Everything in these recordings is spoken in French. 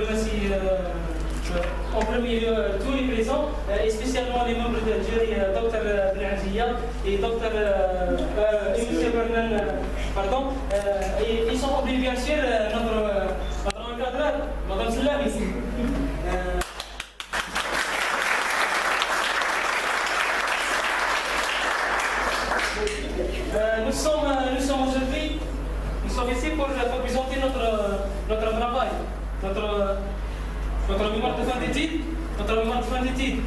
remercie en premier lieu tous les présents, et spécialement les membres de jury, Dr Benazia et Dr M. Bernan, pardon. Et ils sont oubliés bien sûr notre encadreur, Mme Salam ici. Nous sommes aujourd'hui, nous sommes ici pour présenter notre travail, notre mémoire de fin d'études,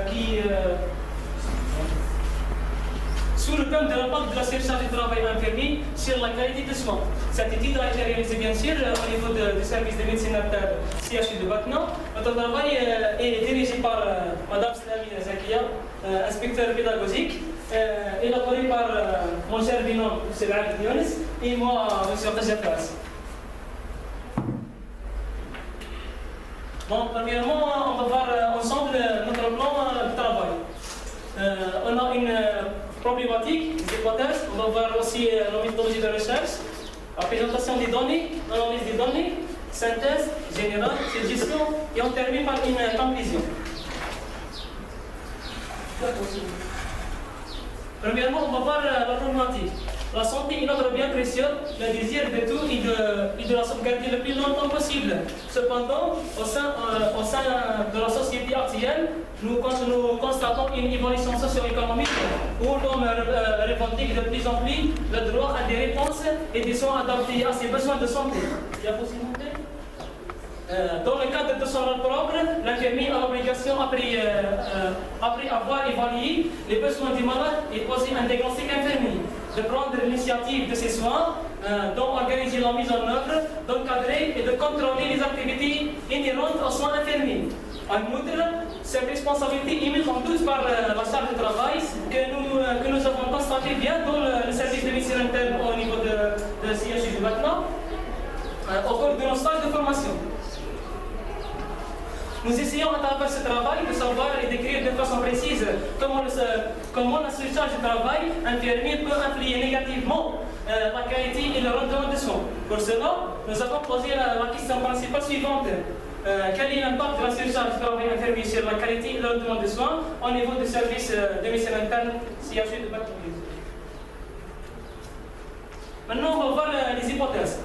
qui, sous le thème de l'impact de la surcharge du travail infirmier sur la qualité des soins. Cette étude a été réalisée bien sûr au niveau du service de médecine interne CHU de Batna. Notre travail est dirigé par Mme Slami Zakia, inspecteur pédagogique, élaboré par mon cher binôme M. Abd Younes et moi, M. Khajafas. Bon, premièrement, on va voir ensemble notre plan de travail. On a une problématique, des hypothèses, on va voir aussi la méthodologie de recherche, la présentation des données, l'analyse des données, synthèse générale, suggestion, et on termine par une conclusion. Premièrement, on va voir la problématique. La santé est notre bien précieux, le désir de tout et de la sauvegarder le plus longtemps possible. Cependant, au sein de la société actuelle, nous constatons une évolution socio-économique où l'homme revendique de plus en plus le droit à des réponses et des soins adaptés à ses besoins de santé. Dans le cadre de son rôle propre, l'infirmier a l'obligation, après avoir évalué les besoins du malade et posé un diagnostic infirmier, de prendre l'initiative de ses soins, d'organiser la mise en œuvre, d'encadrer et de contrôler les activités inhérentes aux soins infirmiers. En outre, cette responsabilité est mise en doute par la charge de travail que nous avons constaté bien dans le service de médecine interne au niveau de CHU de Batna, au cours de nos stages de formation. Nous essayons à travers ce travail de savoir et d'écrire de façon précise comment la surcharge de travail infirmier peut influer négativement la qualité et le rendement des soins. Pour cela, nous avons posé la question principale suivante. Quel est l'impact de la surcharge de travail infirmier sur la qualité et le rendement des soins au niveau du service de médecine interne CHU de Batna? Maintenant, on va voir les hypothèses.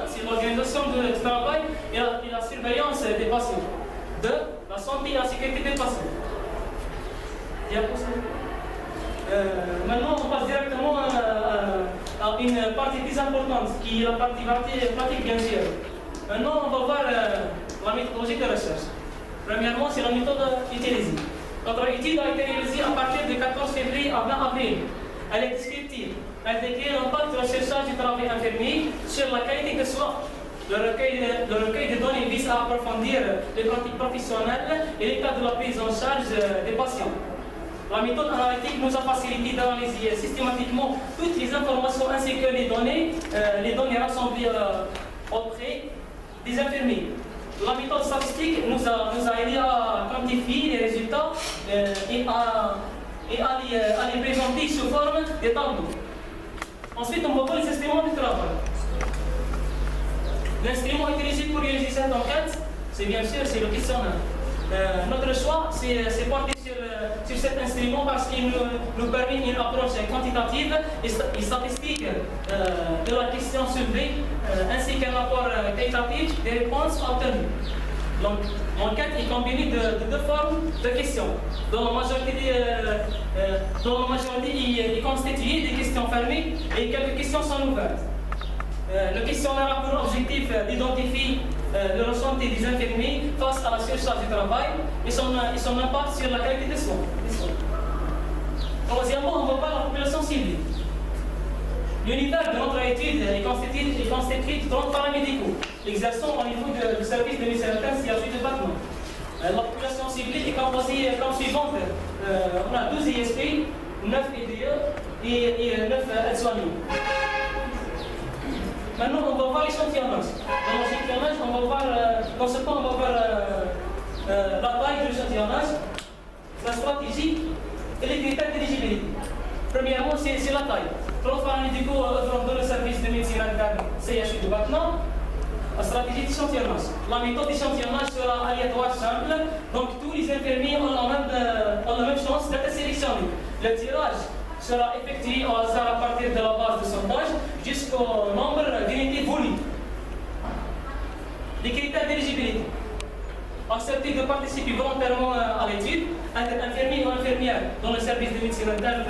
C'est l'organisation du travail et la surveillance des patients. 2. La santé et la sécurité des patients. Maintenant, on passe directement à une partie plus importante, qui est la partie pratique, bien sûr. Maintenant, on va voir la méthodologie de recherche. Premièrement, c'est la méthode utilisée. Notre étude a été réalisée à partir du 14 février à 20 avril. Elle est descriptive. Elle décrit l'impact de la surcharge du travail infirmier sur la qualité des soins. Le recueil de données vise à approfondir les pratiques professionnelles et les cas de la prise en charge des patients. La méthode analytique nous a facilité d'analyser systématiquement toutes les informations ainsi que les données rassemblées auprès des infirmiers. La méthode statistique nous a aidé à quantifier les résultats et à les présenter sous forme de tableaux. Ensuite, on va voir les instruments du travail. L'instrument utilisé pour réaliser cette enquête, c'est bien sûr le questionnaire. Notre choix, c'est porté sur cet instrument parce qu'il nous permet une approche quantitative et statistique de la question soulevée, ainsi qu'un rapport qualitatif des réponses obtenues. L'enquête est combinée de deux formes de questions, dont la majorité est constituée des questions fermées et quelques questions sont ouvertes. Le questionnaire a pour objectif d'identifier le ressenti des infirmiers face à la surcharge du travail et son impact sur la qualité des soins. Troisièmement, on va voir la population ciblée. L'univers de notre étude est constitué de 30 paramédicaux, exerçant au niveau du service de médecine interne CHU de Batna. La population ciblée est composée comme suivante. On a 12 ISP, 9 EDE et 9 aides-soignants. Maintenant, on va voir l'échantillonnage. Dans l'échantillonnage, on va voir, dans ce point, on va voir la taille de l'échantillonnage, la stratégie et les critères d'éligibilité. Premièrement, c'est la taille. 30 paramédicaux œuvrant dans le service de médecine interne CHU de Batna. La stratégie d'échantillonnage. La méthode d'échantillonnage sera aléatoire simple, donc tous les infirmiers ont la même chance d'être sélectionnés. Le tirage sera effectué au hasard à partir de la base de sondage jusqu'au nombre d'unités voulues. Les critères d'éligibilité. Accepter de participer volontairement à l'étude, être infirmier ou infirmière dans le service de médecine interne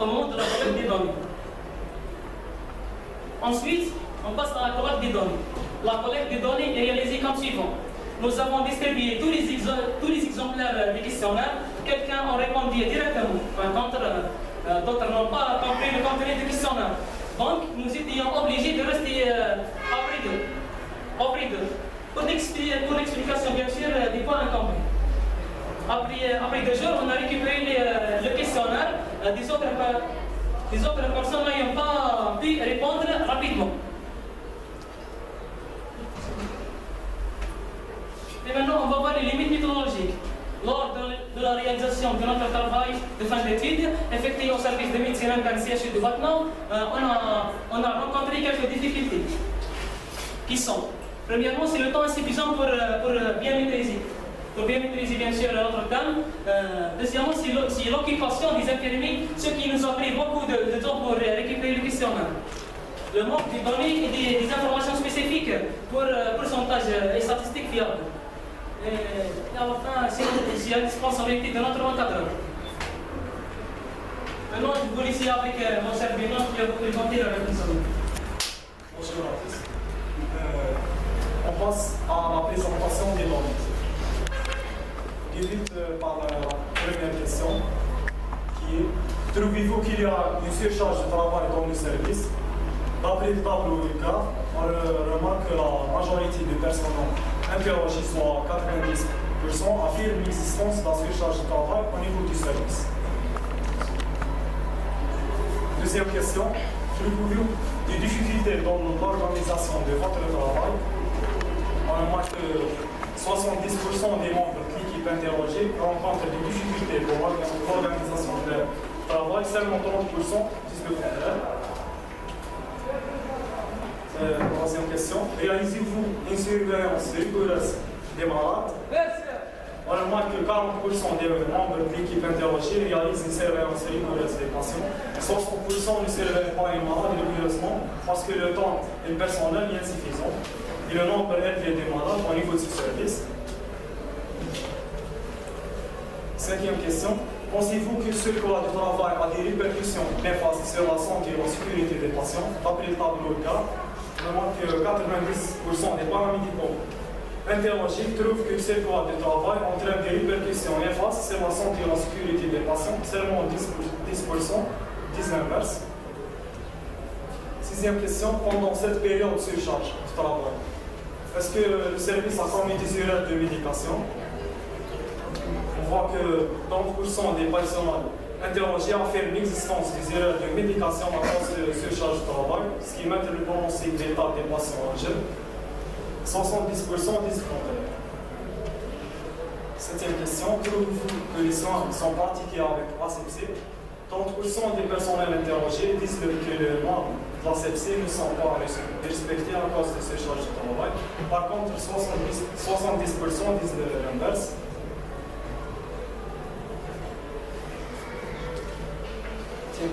au moment de la collecte des données. Ensuite, on passe à la collecte des données. La collecte des données est réalisée comme suivant. Nous avons distribué tous les exemplaires des questionnaires. Quelqu'un a répondu directement. Par contre, d'autres n'ont pas compris le contenu du questionnaire. Donc, nous étions obligés de rester auprès d'eux. Pour l'explication, bien sûr, des points incompris. Après 2 jours, on a récupéré le questionnaire des autres personnes n'ayant pas pu répondre rapidement. Et maintenant, on va voir les limites méthodologiques. Lors de la réalisation de notre travail de fin d'études, effectué au service de médecine interne CHU de Vatnau, on a rencontré quelques difficultés. Qui sont, premièrement, c'est le temps insuffisant pour bien maîtriser. Pour bien maîtriser, bien sûr, notre thème. Deuxièmement, c'est l'occupation des infirmiers, ce qui nous a pris beaucoup de temps pour récupérer le questionnaire. Le manque de données et des informations spécifiques pour pourcentage et statistiques fiables. Et à la fin, c'est l'indispensabilité de notre encadreur. Maintenant, je vous laisse avec mon cher Benoît qui va vous présenter la réponse. Bonjour à tous. On passe à la présentation des données. Débute par la première question qui est: trouvez-vous qu'il y a une surcharge de travail dans le service? D'après le tableau UCA, on remarque que la majorité des personnes interrogées, soit 90%, affirment l'existence de la surcharge de travail au niveau du service. Deuxième question: trouvez-vous des difficultés dans l'organisation de votre travail? On remarque que 70% des membres de l'équipe interrogée rencontrent des difficultés dans l'organisation de leur travail, seulement 30% disent le contraire. Troisième question: réalisez-vous une surveillance rigoureuse des malades? On remarque que 40% des membres de l'équipe interrogée réalisent une surveillance rigoureuse des patients. 60% ne surveillent pas les malades rigoureusement parce que le temps et le personnel est insuffisant et le nombre élevé des malades au niveau du service. Cinquième question: pensez-vous que ce cas de travail a des répercussions néfastes sur la santé et la sécurité des patients? D'après le tableau de cas, on remarque que 90% des paramédicaux interrogés trouvent que ce cas de travail entraîne des répercussions néfastes sur la santé et la sécurité des patients. Seulement 10% disent l'inverse. Sixième question: pendant cette période de surcharge de travail, est-ce que le service a commis des erreurs de médication? On voit que 30% des patients interrogés affirment l'existence des erreurs de médication à cause de surcharge de travail, ce qui met le pronostic d'état des patients en jeu. 70% disent le contraire. Septième question: trouvez-vous que les soins sont pratiqués avec asepsie? 30% des personnels interrogés disent que les normes de l'asepsie ne sont pas respectées à cause de surcharge de travail. Par contre, 70% disent l'inverse.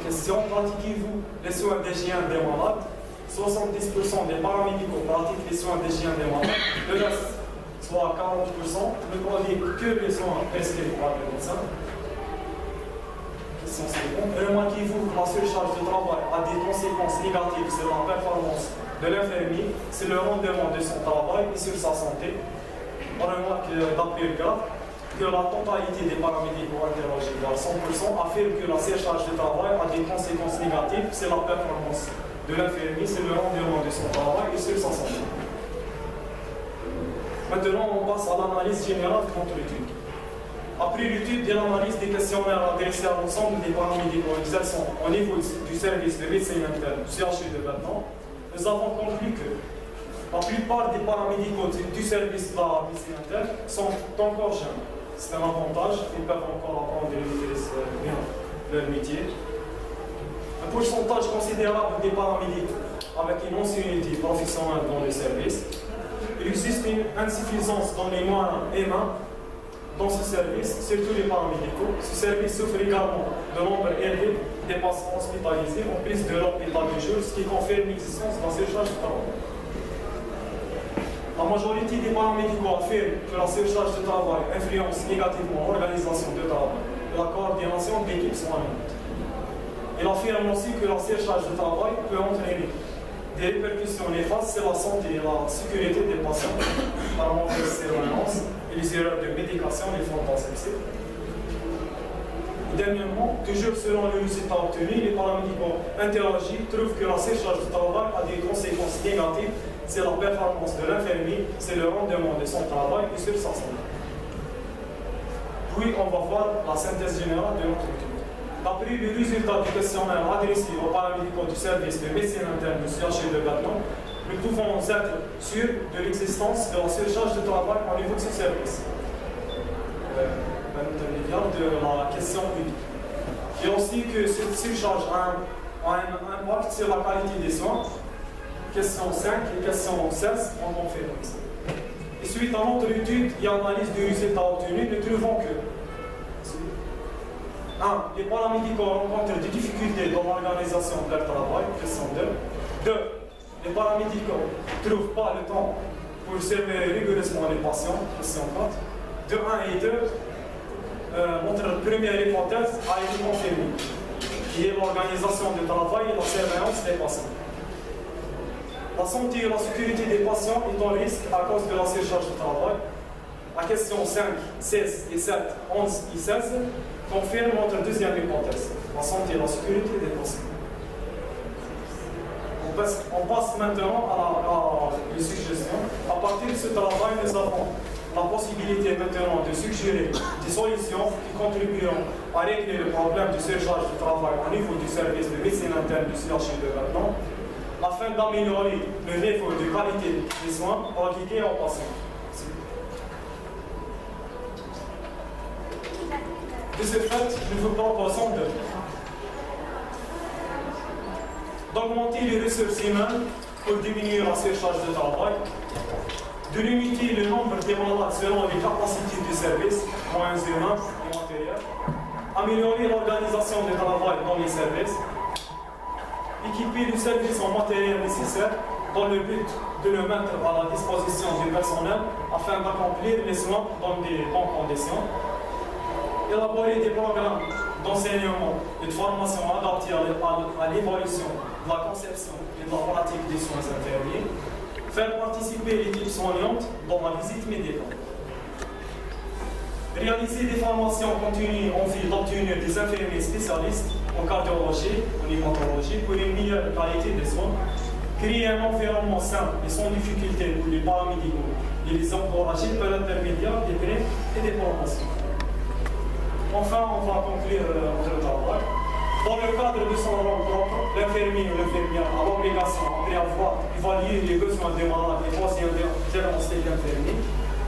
Question: pratiquez-vous les soins d'hygiène des malades? 70% des paramédicaux pratiquent les soins d'hygiène des malades. Le reste, soit 40%, ne pratiquent que les soins prescrits par le médecin. Question suivante: remarquez-vous que la surcharge de travail a des conséquences négatives sur la performance de l'infirmier, sur le rendement de son travail et sur sa santé? On remarque d'après le cas que la totalité des paramédicaux interrogés, voire 100%, affirment que la surcharge de travail a des conséquences négatives sur la performance de l'infirmier, sur le rendement de son travail et sur sa santé. Maintenant, on passe à l'analyse générale de notre étude. Après l'étude de l'analyse des questionnaires adressés à l'ensemble des paramédicaux exerçant au niveau du service de médecine interne du CHU de Vatnau, nous avons conclu que la plupart des paramédicaux du service de la médecine interne sont encore jeunes. C'est un avantage, ils peuvent encore apprendre et maîtriser bien leur métier. Un pourcentage considérable des paramédicaux avec une ancienneté professionnelle dans le service. il existe une insuffisance dans les moyens humains dans ce service, surtout les paramédicaux. Ce service souffre également de nombre élevé des patients hospitalisés en plus de l'hôpital du jour, ce qui confirme l'existence d'un surcharge de travail. La majorité des paramédicaux affirment que la surcharge de travail influence négativement l'organisation de travail et la coordination de l'équipe soignante. Il affirme aussi que la surcharge de travail peut entraîner des répercussions néfastes sur la santé et la sécurité des patients par mauvaise surveillance et les erreurs de médication et les fautes d'accès. Dernièrement, toujours selon les résultats obtenus, les paramédicaux interrogés trouvent que la surcharge de travail a des conséquences négatives sur la performance de l'infirmier, sur le rendement de son travail et sur sa santé. Puis, on va voir la synthèse générale de notre étude. D'après les résultats du questionnaire adressé aux paramédicaux du service de médecine interne du CHU de Batman, nous pouvons être sûrs de l'existence de la surcharge de travail au niveau de ce service. De la question unique. Et aussi que cette surcharge a un impact sur la qualité des soins. Question 5 et question 16 en conférence. Et suite à notre étude et analyse des résultats obtenus, nous trouvons que 1. Les paramédicaux rencontrent des difficultés dans l'organisation de leur travail, question 2. 2. Les paramédicaux ne trouvent pas le temps pour surveiller rigoureusement les patients, question 4. De 1 et 2, notre première hypothèse a été confirmée, qui est l'organisation du travail et la surveillance des patients. La santé et la sécurité des patients est en risque à cause de la surcharge de travail. La question 5, 16 et 7, 11 et 16 confirment notre deuxième hypothèse, la santé et la sécurité des patients. On passe maintenant à la suggestion. À partir de ce travail, nous avons la possibilité maintenant de suggérer des solutions qui contribueront à régler le problème de surcharge de travail au niveau du service de médecine interne du CHU de Vernon, afin d'améliorer le niveau de qualité des soins prodigués aux patients. De ce fait, nous vous proposons d'augmenter les ressources humaines pour diminuer la surcharge de travail, de limiter le nombre de malades selon les capacités du service, moyens humains et matériels, améliorer l'organisation du travail dans les services, équiper le service en matériel nécessaire dans le but de le mettre à la disposition du personnel afin d'accomplir les soins dans de bonnes conditions, élaborer des programmes d'enseignement et de formation adaptés à l'évolution de la conception et de la pratique des soins infirmiers, faire participer l'équipe soignante dans la visite médicale, réaliser des formations continues en vue d'obtenir des infirmiers spécialistes en cardiologie, en hématologie pour une meilleure qualité des soins, créer un environnement sain et sans difficulté pour les paramédicaux et les encourager par l'intermédiaire des prêts et des formations. Enfin, on va conclure notre travail. Dans le cadre de son rôle propre, l'infirmier ou l'infirmière a l'obligation, après avoir évalué les besoins des malades et posé un diagnostic infirmier,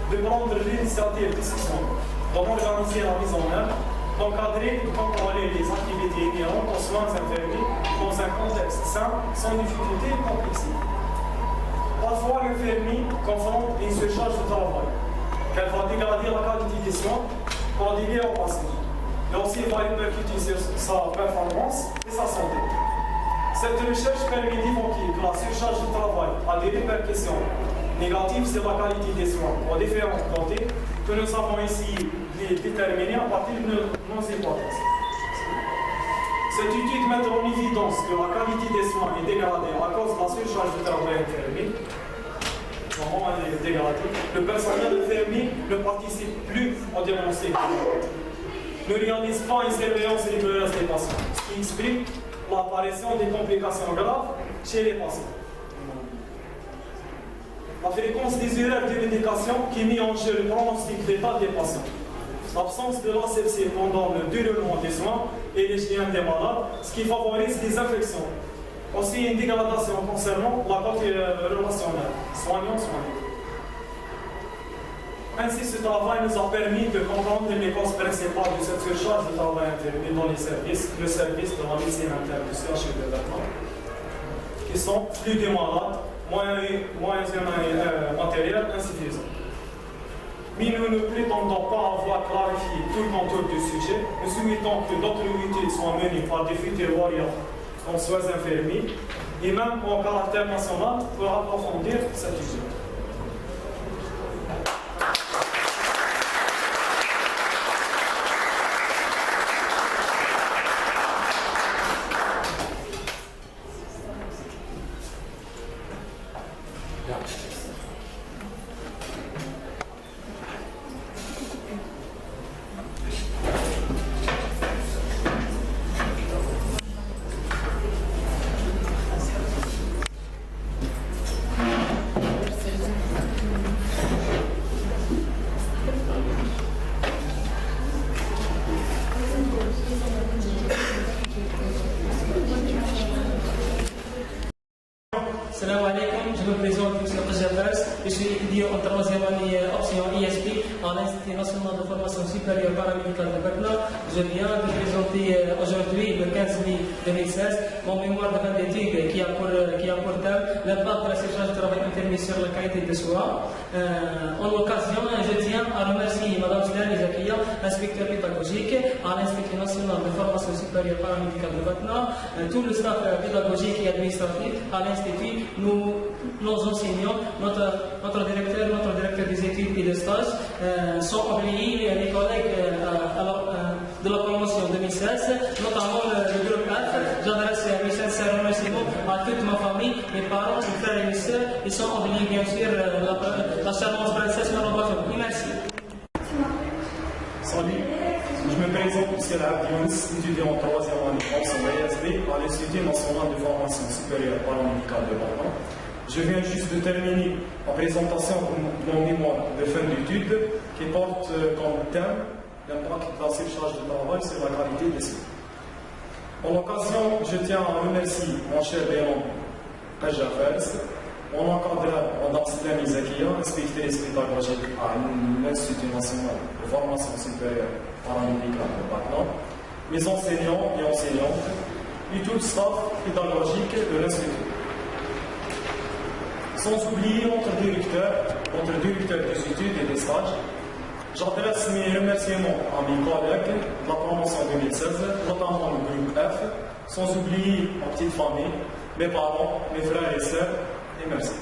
de prendre l'initiative décisionnelle, d'organiser la mise en œuvre, d'encadrer et de contrôler les activités inhérentes aux soins infirmiers dans un contexte sain, sans difficulté et complexité. Parfois, l'infirmier confronte une surcharge de travail, qu'elle va dégrader la qualité des soins prodigués aux patients, et aussi va répercuter sur sa performance et sa santé. Cette recherche permet d'évoquer que la surcharge de travail a des répercussions négatives sur la qualité des soins aux différents côtés que nous avons essayé de déterminer à partir de nos hypothèses. Cette étude met en évidence que la qualité des soins est dégradée à cause de la surcharge de travail infirmier. Comment elle est dégradée? Le personnel infirmier ne participe plus au diagnostic, ne réalise pas une surveillance rigoureuse des patients, ce qui explique l'apparition des complications graves chez les patients. La fréquence des erreurs de médication qui met en jeu le pronostic d'état des patients. L'absence de l'asepsie pendant le déroulement des soins et l'hygiène des malades, ce qui favorise les infections. Aussi une dégradation concernant la côté relationnelle, soignant-soignant. Ainsi, ce travail nous a permis de comprendre les causes principales de cette surcharge de travail infirmier dans les services, le service de la médecine interne du CHU de Vernon, qui sont flux de malades, moyens matériels insuffisants. Mais nous ne prétendons pas avoir clarifié tout le contour du sujet. Nous souhaitons que d'autres études soient menées par des futurs lauréats en soins infirmiers et même en caractère national pour approfondir cette étude. Salam alaikum, je me présente M. Qajabas, je suis étudiant en troisième année option ISP à l'Institut national de formation supérieure paramédicale de Batna. Je viens de présenter aujourd'hui, le 15 mai 2016, mon mémoire de fin d'études qui a pour thème l'impact de la surcharge de travail intermittent sur la qualité des soins. En l'occasion, je tiens à remercier Mme Stan Zakia, inspecteur pédagogique à l'Institut national de formation supérieure paramédicale de Batna, tout le staff pédagogique et administratif à l'Institut, nos enseignants, notre directeur des études et des stages, sont oubliés les collègues de la promotion 2016, notamment le groupe F. J'adresse mes sincères remerciements à toute ma famille, mes parents, mes frères et mes sœurs, et sont oubliés bien sûr la charmante princesse Marobaton. Merci. Salut, je me présente M. Abdionis, étudiant en troisième année option ISP à l'Institut national de formation supérieure paramédicale de Batna. Je viens juste de terminer la présentation de mon mémoire de fin d'études qui porte comme thème l'impact de la surcharge de travail sur la qualité des soins. En l'occasion, je tiens à remercier mon cher Béran Qajafas, mon encadreur, Mme Stan Zakia, inspectrice pédagogique à l'Institut national de formation supérieure paramédicale de Batna, mes enseignants et enseignantes, et tout le staff pédagogique de l'Institut. Sans oublier notre directeur des études et des stages. J'adresse mes remerciements à mes collègues de la promotion 2016, notamment le groupe F, sans oublier ma petite famille, mes parents, mes frères et sœurs, et merci.